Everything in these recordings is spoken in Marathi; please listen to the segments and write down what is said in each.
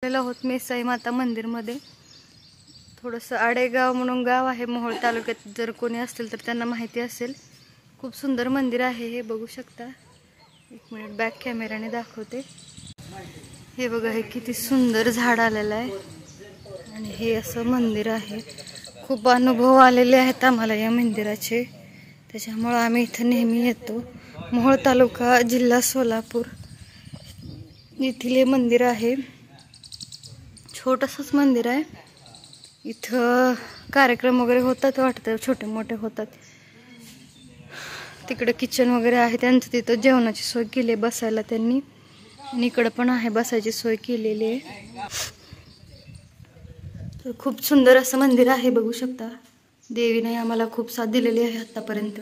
आलेलो आहोत मेसाई माता मंदिरमध्ये. थोडंसं आडेगाव म्हणून गाव आहे मोहोळ तालुक्यात, जर कोणी असतील तर त्यांना माहिती असेल. खूप सुंदर मंदिर आहे हे, बघू शकता. एक मिनिट बॅक कॅमेराने दाखवते. हे बघा, हे किती सुंदर झाड आलेलं आहे आणि हे असं मंदिर आहे. खूप अनुभव आलेले आहेत आम्हाला या मंदिराचे, त्याच्यामुळं आम्ही इथं नेहमी येतो. मोहोळ तालुका, जिल्हा सोलापूर येथील हे मंदिर आहे. छोटंसंच मंदिर आहे. इथं कार्यक्रम वगैरे होतात वाटतं, छोटे मोठे होतात. तिकडे किचन वगैरे आहे त्यांचं, तिथं जेवणाची सोय केली आहे बसायला त्यांनी, आणि इकडं पण आहे बसायची सोय केलेली आहे. तर खूप सुंदर असं मंदिर आहे, बघू शकता. देवीने आम्हाला खूप साथ दिलेली आहे आतापर्यंत,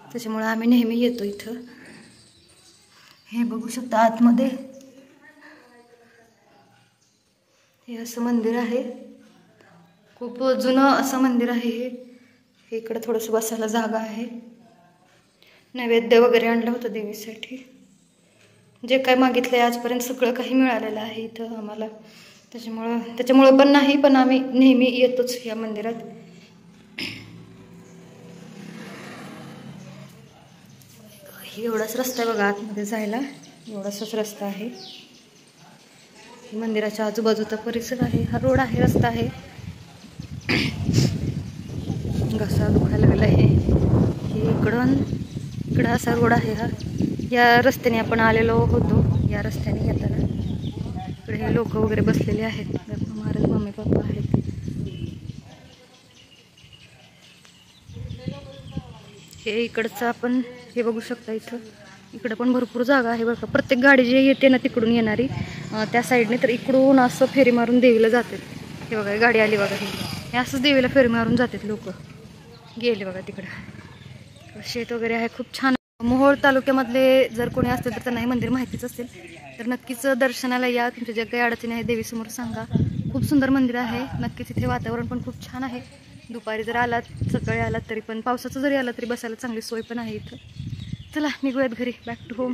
त्याच्यामुळे आम्ही नेहमी येतो इथं. हे बघू शकता आतमध्ये हे असं मंदिर आहे. खूप जुनं असं मंदिर आहे हे. इकडे थोडंसं बसायला जागा आहे. नैवेद्य वगैरे आणलं होतं देवीसाठी. जे काय मागितलंय आजपर्यंत सगळं काही मिळालेलं आहे इथं आम्हाला, त्याच्यामुळं पण नाही, पण आम्ही नेहमी येतोच या मंदिरात. एवढाच रस्ता आहे बघा आतमध्ये जायला, एवढाच रस्ता आहे. मंदिराच्या आजूबाजूचा परिसर आहे, हा रोड आहे, रस्ता आहे. घसा दुखायला लागला आहे. हे इकडं असा रोड आहे हा. या रस्त्याने आपण आलेलो होतो, या रस्त्याने येताना. इकडे हे लोक वगैरे बसलेले आहेत, गप्पा मारत, मम्मी पप्पा आहेत. हे इकडचं आपण हे बघू शकता. इकडं पण भरपूर जागा आहे बघा. प्रत्येक गाडी जी येते ना तिकडून येणारी, त्या साईडने, तर इकडून असं फेरी मारून देवीला जातात. हे बघा गाडी आली बघा, हे असंच देवीला फेरी मारून जातात लोक. गेले बघा तिकडं, शेत वगैरे आहे, खूप छान. मोहोळ तालुक्यामधले जर कोणी असतील तर त्यांना हे मंदिर माहितीच असेल, तर नक्कीच दर्शनाला या. तुमच्या ज्या काही अडचणी आहे देवीसमोर सांगा. खूप सुंदर मंदिर आहे. नक्कीच इथे वातावरण पण खूप छान आहे. दुपारी जर आलात, सकाळी आलात तरी पण, पावसाचं जरी आलं तरी बसायला चांगली सोय पण आहे इथं. चला निघूयात घरी, बॅक टू होम.